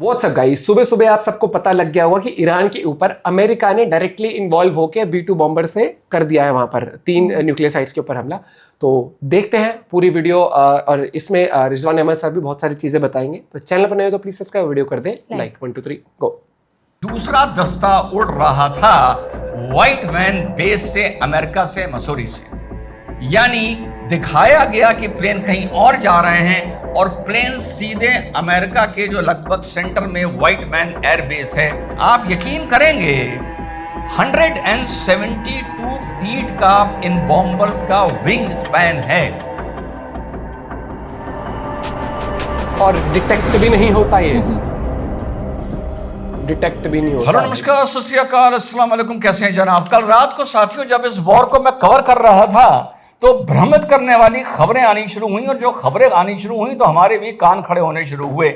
What's up guys, सुबह सुबह आप सबको पता लग गया होगा कि ईरान के ऊपर अमेरिका ने डायरेक्टली इन्वॉल्व होकर B2 बॉम्बर से कर दिया है वहां पर 3 न्यूक्लियर साइट्स के ऊपर हमला। तो देखते हैं पूरी वीडियो और इसमें रिजवान अहमद साहब भी बहुत सारी चीजें बताएंगे। तो चैनल पर नए हो तो प्लीज सब्सक्राइब, वीडियो कर दें लाइक। 1 2 3 गो। दूसरा दस्ता उड़ रहा था व्हाइट वैन बेस से, अमेरिका से, मसूरी से। यानी दिखाया गया कि प्लेन कहीं और जा रहे हैं और प्लेन सीधे अमेरिका के जो लगभग सेंटर में व्हाइट मैन एयर बेस है। आप यकीन करेंगे 172 फीट का इन बॉम्बर्स का विंग स्पैन है और डिटेक्ट भी नहीं होता, ये डिटेक्ट भी नहीं होता। हेलो नमस्कार, सत श्री अकाल, अस्सलाम वालेकुम। कैसे हैं जनाब? कल रात को साथियों जब इस वॉर को मैं कवर कर रहा था तो भ्रमित करने वाली खबरें आनी शुरू हुई, और जो खबरें आनी शुरू हुई तो हमारे भी कान खड़े होने शुरू हुए।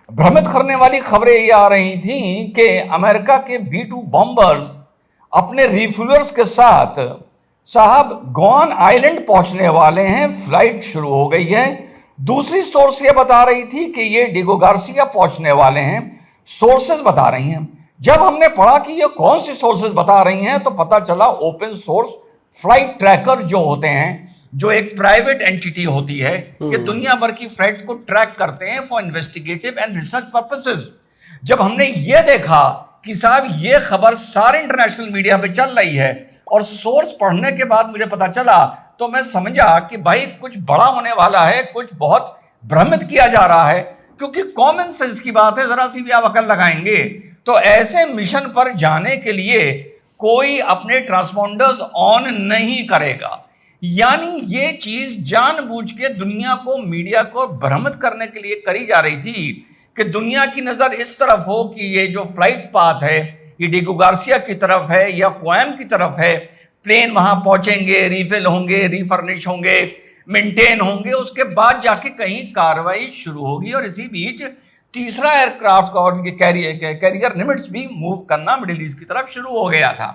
भ्रमित करने वाली खबरें ये आ रही थी कि अमेरिका के B2 बॉम्बर्स अपने रिफ्यूलर्स के साथ साहब गोवान आइलैंड पहुंचने वाले हैं, फ्लाइट शुरू हो गई है। दूसरी सोर्स ये बता रही थी कि ये डिगो गार्सिया पहुंचने वाले हैं, सोर्सेज बता रही हैं। जब हमने पढ़ा कि ये कौन सी सोर्सेज बता रही हैं तो पता चला ओपन सोर्स फ्लाइट ट्रैकर जो होते हैं, जो एक प्राइवेट एंटिटी होती है कि दुनिया भर की फ्लाइट्स को ट्रैक करते हैं for investigative and research purposes. जब हमने ये देखा कि साहब ये खबर सारे इंटरनेशनल मीडिया पे चल रही है और सोर्स पढ़ने के बाद मुझे पता चला, तो मैं समझा कि भाई कुछ बड़ा होने वाला है, कुछ बहुत भ्रमित किया जा रहा है। क्योंकि कॉमन सेंस की बात है, जरा सी भी आप अकल लगाएंगे तो ऐसे मिशन पर जाने के लिए कोई अपने ट्रांसपोंडर्स ऑन नहीं करेगा। यानी ये चीज जानबूझ के दुनिया को, मीडिया को भ्रमित करने के लिए करी जा रही थी कि दुनिया की नजर इस तरफ हो कि ये जो फ्लाइट पाथ है ये डिगो गार्सिया की तरफ है या क्वाम की तरफ है। प्लेन वहां पहुंचेंगे, रिफिल होंगे, रिफर्निश होंगे, मेंटेन होंगे, उसके बाद जाके कहीं कार्रवाई शुरू होगी। और इसी बीच तीसरा एयरक्राफ्ट का और कैरियर निमिट्स भी मूव करना मिडिल ईस्ट की तरफ शुरू हो गया था।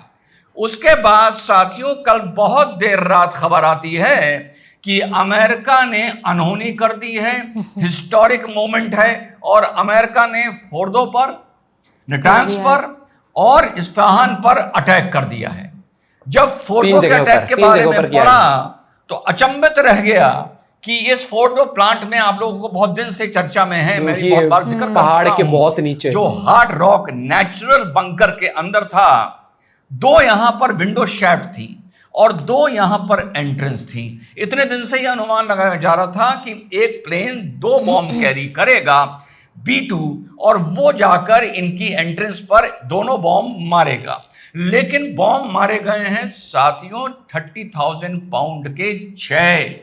उसके बाद साथियों कल बहुत देर रात खबर आती है कि अमेरिका ने अनहोनी कर दी है, हिस्टोरिक मोमेंट है, और अमेरिका ने फोर्दो पर, नटांस पर और इस्फहान पर अटैक कर दिया है। जब फोर्दो के अटैक के बारे में पढ़ा तो अचंभित रह गया कि इस फोर्डो प्लांट में आप लोगों को बहुत दिन से चर्चा में है, मैं बहुत बार जिक्र कर चुका हूं, पहाड़ के बहुत नीचे जो हार्ड रॉक नेचुरल बंकर के अंदर था। 2 यहां पर विंडो शैफ्ट थी और 2 यहां पर एंट्रेंस थी। इतने दिन से यह अनुमान लगाया जा रहा था कि एक प्लेन 2 बॉम्ब कैरी करेगा B2 और वो जाकर इनकी एंट्रेंस पर दोनों बॉम्ब मारेगा। लेकिन बॉम्ब मारे गए हैं साथियों 30,000 पाउंड के 6।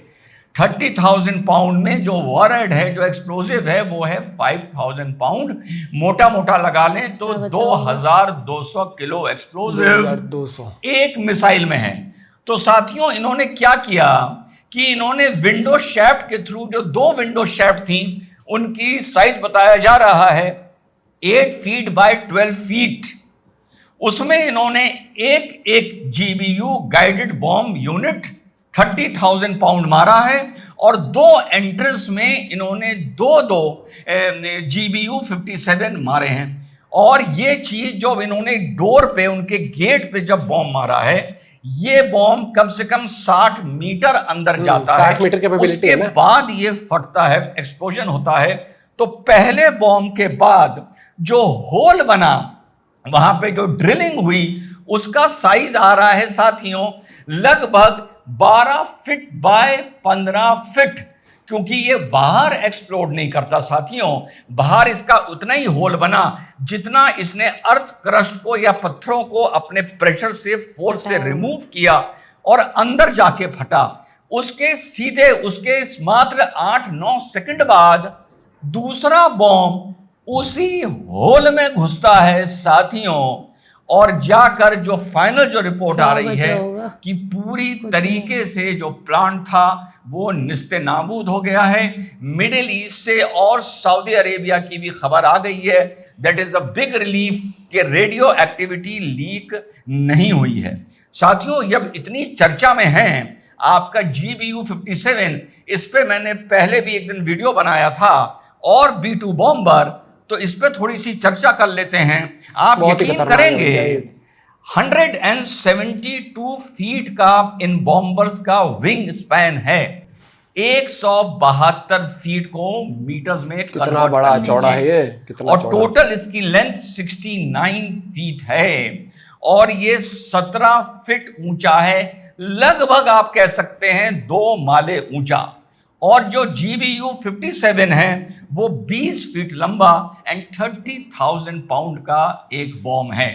30,000 पाउंड में जो वॉरहेड है, जो एक्सप्लोजिव है, वो है 5,000 पाउंड। मोटा मोटा लगा लें तो 2,200 किलो एक्सप्लोजिव एक मिसाइल में है। तो साथियों इन्होंने क्या किया कि इन्होंने विंडो शैफ्ट के थ्रू, जो 2 विंडो शैफ्ट थी, उनकी साइज बताया जा रहा है 8 फीट बाय 12 फीट। उसमें इन्होंने एक GBU guided bomb unit 30,000 pound मारा है और 2 एंट्रेंस में इन्होंने 2 GBU 57 मारे हैं। और ये चीज जब इन्होंने डोर पे, उनके गेट पे जब बॉम्ब मारा है, ये बॉम्ब कम से कम 60 मीटर अंदर जाता है, 60 मीटर उसके बाद ये फटता है, एक्सप्लोजन होता है। तो पहले बॉम्ब के बाद जो होल बना, वहां पे जो ड्रिलिंग हुई, उसका साइज आ रहा है साथियों लगभग 12 फीट बाय 15 फीट। क्योंकि ये बाहर एक्सप्लोड नहीं करता साथियों, बाहर इसका उतना ही होल बना जितना इसने अर्थ क्रस्ट को या पत्थरों को अपने प्रेशर से, फोर्स से रिमूव किया और अंदर जाके फटा। उसके सीधे उसके मात्र 8-9 सेकंड बाद दूसरा बॉम्ब उसी होल में घुसता है साथियों, और जाकर जो फाइनल जो रिपोर्ट आ रही है कि पूरी तरीके से जो प्लांट था वो निस्ते नाबूद हो गया है। मिडिल ईस्ट से और सऊदी अरेबिया की भी खबर आ गई है। That is a big relief कि रेडियो एक्टिविटी लीक नहीं हुई है। साथियों जब इतनी चर्चा में है आपका GBU 57, इस पे मैंने पहले भी एक दिन वीडियो बनाया था, और B2 बॉम्बर, तो इस पे थोड़ी सी चर्चा कर लेते हैं। आप बहुत ही यकीन खतरनाक करेंगे है ये। 172 फीट का इन बॉम्बर्स का विंग स्पैन है। 172 फीट को मीटर्स में कितना कन्वर्ट बड़ा कर चौड़ा है लीजिए। ये, कितना और चौड़ा। टोटल इसकी लेंथ 69 फीट है और ये 17 फीट ऊंचा है, लगभग आप कह सकते हैं 2 माले ऊंचा। और जो GBU 57 है वो 20 फीट लंबा एंड 30,000 पाउंड का एक बॉम्ब है।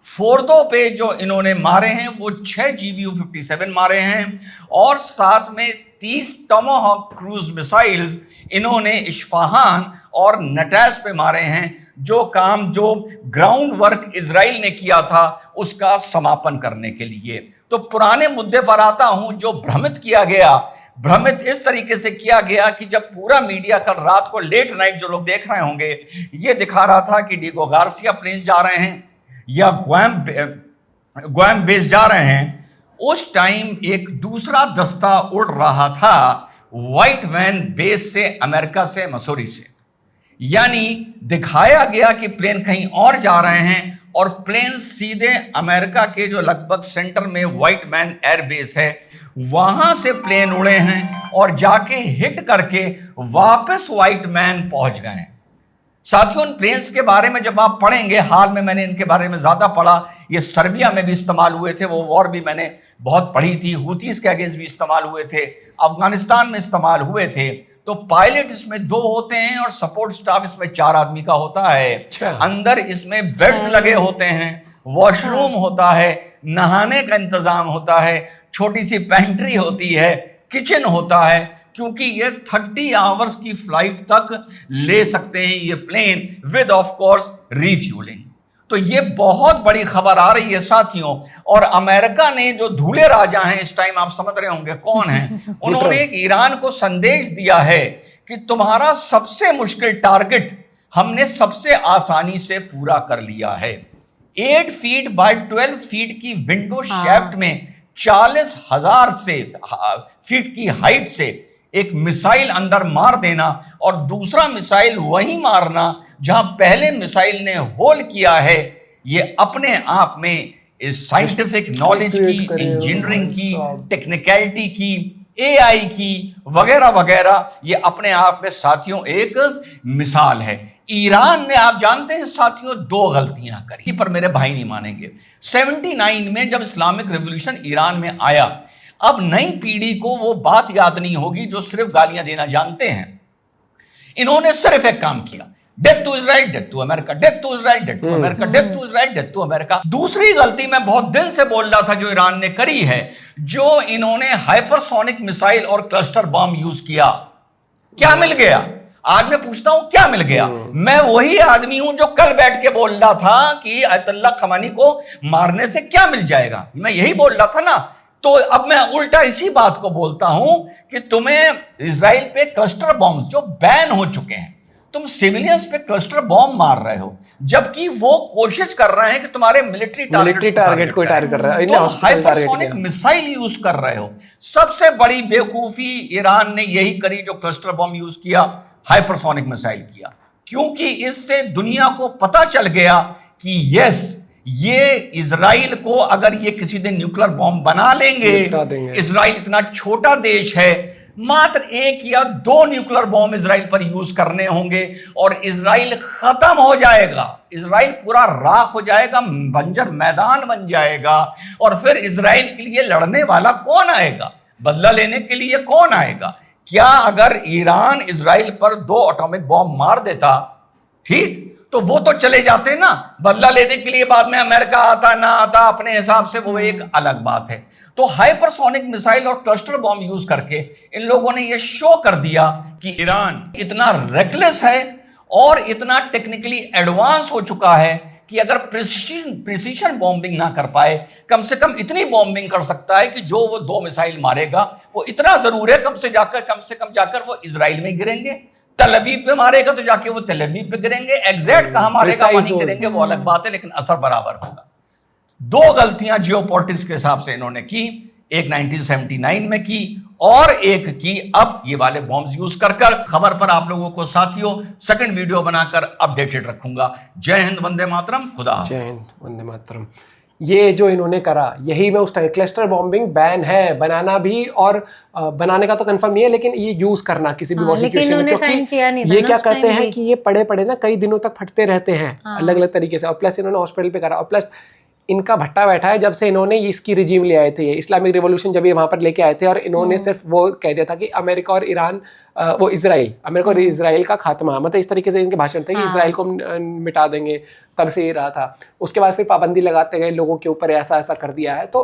फोर्दो पे जो इन्होंने मारे हैं वो 6 GBU 57 मारे हैं और साथ में 30 टोमाहॉक क्रूज मिसाइल्स इन्होंने इस्फहान और नटैज पे मारे हैं, जो काम जो ग्राउंड वर्क इजराइल ने किया था उसका समापन करने के लिए। तो पुराने मुद्दे पर आता हूं, जो भ्रमित किया गया, भ्रमित इस तरीके से किया गया कि जब पूरा मीडिया कल रात को लेट नाइट जो लोग देख रहे होंगे, ये दिखा रहा था कि डिगो गार्सिया प्लेन जा रहे हैं या ग्वाम बेस जा रहे हैं, उस टाइम एक दूसरा दस्ता उड़ रहा था व्हाइट वैन बेस से, अमेरिका से, मसूरी से। यानी दिखाया गया कि प्लेन कहीं और जा रहे हैं और प्लेन सीधे अमेरिका के जो लगभग सेंटर में व्हाइट मैन एयर बेस है वहां से प्लेन उड़े हैं और जाके हिट करके वापस व्हाइट मैन पहुंच गए हैं। साथियों, उन प्लेन्स के बारे में जब आप पढ़ेंगे, हाल में मैंने इनके बारे में ज्यादा पढ़ा, ये सर्बिया में भी इस्तेमाल हुए थे, वो वॉर भी मैंने बहुत पढ़ी थी, हुतीस के अगेंस्ट भी इस्तेमाल हुए थे, अफगानिस्तान में इस्तेमाल हुए थे। तो पायलट इसमें 2 होते हैं और सपोर्ट स्टाफ इसमें 4 आदमी का होता है। अंदर इसमें बेड्स लगे होते हैं, वॉशरूम होता है, नहाने का इंतजाम होता है, छोटी सी पेंट्री होती है, किचन होता है, क्योंकि ये 30 आवर्स की फ्लाइट तक ले सकते हैं ये plane with of course refuelling. तो ये बहुत बड़ी खबर आ रही है साथियों। और अमेरिका ने जो धूले राजा हैं इस टाइम, आप समझ रहे होंगे कौन है, उन्होंने एक ईरान को संदेश दिया है कि तुम्हारा सबसे मुश्किल टारगेट हमने सबसे आसानी से पूरा कर लिया है। 8 फीट बाय 12 फीट की विंडो शेफ्ट में 40,000 से फीट की हाइट से एक मिसाइल अंदर मार देना और दूसरा मिसाइल वही मारना जहां पहले मिसाइल ने होल किया है, ये अपने आप में इस साइंटिफिक नॉलेज की, इंजीनियरिंग की, टेक्निकलिटी की, AI की वगैरह वगैरह, ये अपने आप में साथियों एक मिसाल है। ईरान ने, आप जानते हैं साथियों, 2 गलतियां करी, पर मेरे भाई नहीं मानेंगे। 79 में जब इस्लामिक रिवॉल्यूशन ईरान में आया, अब नई पीढ़ी को वो बात याद नहीं होगी जो सिर्फ गालियां देना जानते हैं। इन्होंने सिर्फ एक काम किया, death to Israel, death to America, death to Israel, death to America, death to Israel, death to America. दूसरी गलती मैं बहुत दिल से बोल रहा था जो ईरान ने करी है, जो इन्होंने हाइपरसोनिक मिसाइल और क्लस्टर बम यूज किया। क्या मिल गया? आज मैं पूछता हूं क्या मिल गया? मैं वही आदमी हूं जो कल बैठ के बोल रहा था कि अयतुल्लाह खमानी को मारने से क्या मिल जाएगा, मैं यही बोल रहा था ना। तो अब मैं उल्टा इसी बात को बोलता हूं कि तुम्हें इजराइल पे क्लस्टर बॉम्ब्स जो बैन हो चुके हैं, तुम सिविलियंस पे क्लस्टर बॉम्ब मार रहे हो, जबकि वो कोशिश कर रहे हैं कि तुम्हारे मिलिट्री टारगेट को टारगेट कर रहे हो, तुम हाइपरसोनिक मिसाइल यूज कर रहे हो। सबसे बड़ी बेवकूफी ईरान ने यही करी जो क्लस्टर बॉम्ब यूज किया, हाइपरसोनिक मिसाइल किया, क्योंकि इससे दुनिया को पता चल गया कि यस, ये इजराइल को अगर ये किसी दिन न्यूक्लियर बॉम्ब बना लेंगे, इजराइल इतना छोटा देश है, मात्र 1 या 2 न्यूक्लियर बॉम्ब इजराइल पर यूज करने होंगे और इजराइल खत्म हो जाएगा, इजराइल पूरा राख हो जाएगा, बंजर मैदान बन जाएगा। और फिर इजराइल के लिए लड़ने वाला कौन आएगा, बदला लेने के लिए कौन आएगा? क्या अगर ईरान इजराइल पर 2 एटॉमिक बॉम्ब मार देता, ठीक, तो वो तो चले जाते ना, बदला लेने के लिए बाद में अमेरिका आता ना आता अपने हिसाब से, वो एक अलग बात है। तो हाइपरसोनिक मिसाइल और क्लस्टर बॉम्ब यूज करके इन लोगों ने ये शो कर दिया कि ईरान इतना रेकलेस है और इतना टेक्निकली एडवांस हो चुका है कि अगर प्रिसीशन बॉम्बिंग ना कर पाए, कम से कम इतनी बॉम्बिंग कर सकता है कि जो वो 2 मिसाइल मारेगा वो इतना जरूर है कम से कम जाकर वो इजराइल में गिरेंगे। तल अवीव पे मारेगा तो जाके वो तल अवीव पे गिरेंगे, एग्जैक्ट कहां मारेगा वहीं गिरेंगे, वो अलग बात है, लेकिन असर बराबर होगा। 2 गलतियां जियोपॉलिटिक्स के हिसाब से इन्होंने की, एक 1979 में की और एक की अब ये वाले बॉम्ब्स यूज कर खबर पर आप लोगों को साथियों सेकंड वीडियो बनाकर अपडेटेड रखूंगा। जय हिंद, वंदे मातरम, खुदा हाफिज। जय हिंद, वंदे मातरम। ये जो इन्होंने करा, यही मैं उस टाइम, क्लस्टर बॉम्बिंग बैन है, बनाना भी, और बनाने का तो कंफर्म नहीं है, लेकिन ये यूज करना किसी भी लेकिन सिचुएशन में, इन्होंने साइन किया नहीं था ये ना क्या उस करते टाइम हैं भी। कि ये पड़े पड़े ना कई दिनों तक फटते रहते हैं हाँ। अलग अलग तरीके से, और प्लस इन्होंने हॉस्पिटल पे करा, और प्लस इनका भट्टा बैठा है जब से इन्होंने इसकी रिजीम ले आए थे, ये इस्लामिक रिवॉल्यूशन जब ये वहां पर लेके आए थे, और इन्होंने सिर्फ वो कह दिया था कि अमेरिका और ईरान, वो इजराइल, अमेरिका और इजराइल का खात्मा, मतलब इस तरीके से इनके भाषण थे कि इजराइल को मिटा देंगे, तब से ये रहा था। उसके बाद फिर पाबंदी लगाते गए लोगों के ऊपर, ऐसा ऐसा कर दिया है। तो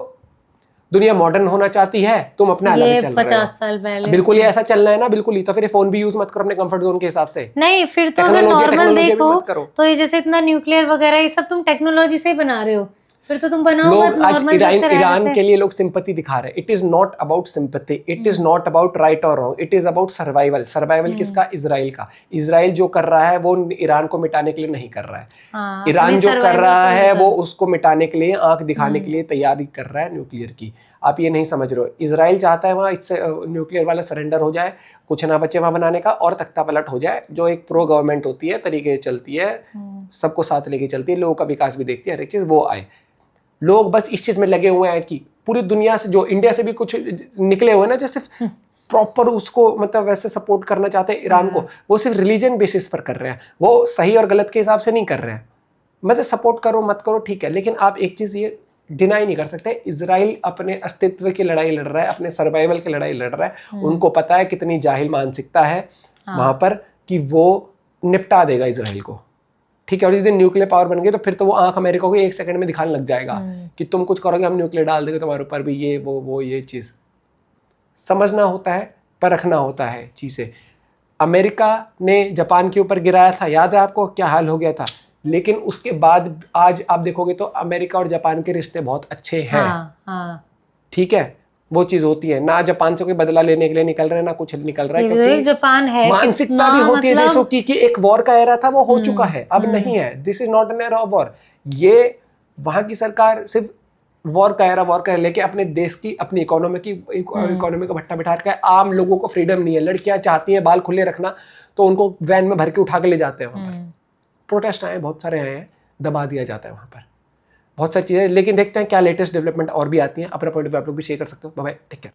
दुनिया मॉडर्न होना चाहती है, तुम अपना अलग ये चल रहे 50 हो। साल पहले बिल्कुल ये ऐसा चलना है ना, बिल्कुल ही। तो फिर ये फोन भी यूज मत करो अपने कंफर्ट जोन के हिसाब से। नहीं, फिर तो अगर टेक्नोलॉजी नॉर्मल भी देखो मत करो। तो ये जैसे इतना न्यूक्लियर वगैरह ये सब तुम टेक्नोलॉजी से ही बना रहे हो, फिर तो तुम बनाओ मत, लोग आज नॉर्मल जैसे रह ईरान रहे के लिए लोग सिंपैथी दिखा रहे हैं। It is not about sympathy, it is not about right और wrong, it is about survival. Survival किसका? इजराइल का। इजराइल जो कर रहा है वो ईरान को मिटाने के लिए नहीं कर रहा है। हाँ, ईरान अपने जो कर survival रहा को है लेकर। वो उसको मिटाने के लिए, आंख दिखाने के लिए तैयारी कर रहा है न्यूक्लियर की। आप ये नहीं समझ रहे हो। इजराइल चाहता है वहाँ इससे न्यूक्लियर वाला सरेंडर हो जाए, कुछ ना बचे वहाँ बनाने का, और तख्ता पलट हो जाए, जो एक प्रो गवर्नमेंट होती है, तरीके से चलती है, सबको साथ लेके चलती है, लोगों का विकास भी देखती है, हर एक चीज वो आए। लोग बस इस चीज में लगे हुए हैं कि पूरी दुनिया से, जो इंडिया से भी कुछ निकले हुए ना, जो सिर्फ प्रॉपर उसको मतलब वैसे सपोर्ट करना चाहते हैं ईरान को, वो सिर्फ रिलीजन बेसिस पर कर रहे हैं, वो सही और गलत के हिसाब से नहीं कर रहे हैं। मतलब सपोर्ट करो मत करो ठीक है, लेकिन आप एक चीज ये डिनाई नहीं कर सकते, इजराइल अपने अस्तित्व की लड़ाई लड़ रहा है, अपने सर्वाइवल की लड़ाई लड़ रहा है। उनको पता है कितनी जाहिल मानसिकता है वहां पर, कि वो निपटा देगा इजराइल को, ठीक है। और जिस दिन न्यूक्लियर पावर बन गई तो फिर तो वो आंख अमेरिका को एक सेकंड में दिखाने लग जाएगा कि तुम कुछ करोगे हम न्यूक्लियर डाल देंगे तुम्हारे ऊपर भी, ये वो ये चीज समझना होता है, परखना होता है चीजें। अमेरिका ने जापान के ऊपर गिराया था, याद है आपको क्या हाल हो गया था, लेकिन उसके बाद आज आप देखोगे तो अमेरिका और जापान के रिश्ते बहुत अच्छे हैं। हाँ। ठीक है, वो चीज होती है ना, जापान से कोई बदला लेने के लिए निकल रहे हैं ना कुछ निकल रहा है, ये क्योंकि जापान है, मानसिकता भी होती है मतलब देशों की कि एक वॉर का एरा था वो हो चुका है, अब नहीं है। This is not an era of war. ये वहां की सरकार सिर्फ वॉर का एरा लेके अपने देश की, अपनी इकोनॉमी को भट्टा बिठा रखा है। आम लोगों को फ्रीडम नहीं है। लड़कियां चाहती हैं बाल खुले रखना तो उनको वैन में भर के उठा के ले जाते हैं वहां पर। प्रोटेस्ट आए, बहुत सारे आए हैं, दबा दिया जाता है वहां पर, बहुत सारी चीजें। लेकिन देखते हैं क्या लेटेस्ट डेवलपमेंट और भी आती हैं। अपना पॉइंट ऑफ व्यू आप लोग भी शेयर कर सकते हो। Bye bye, take care.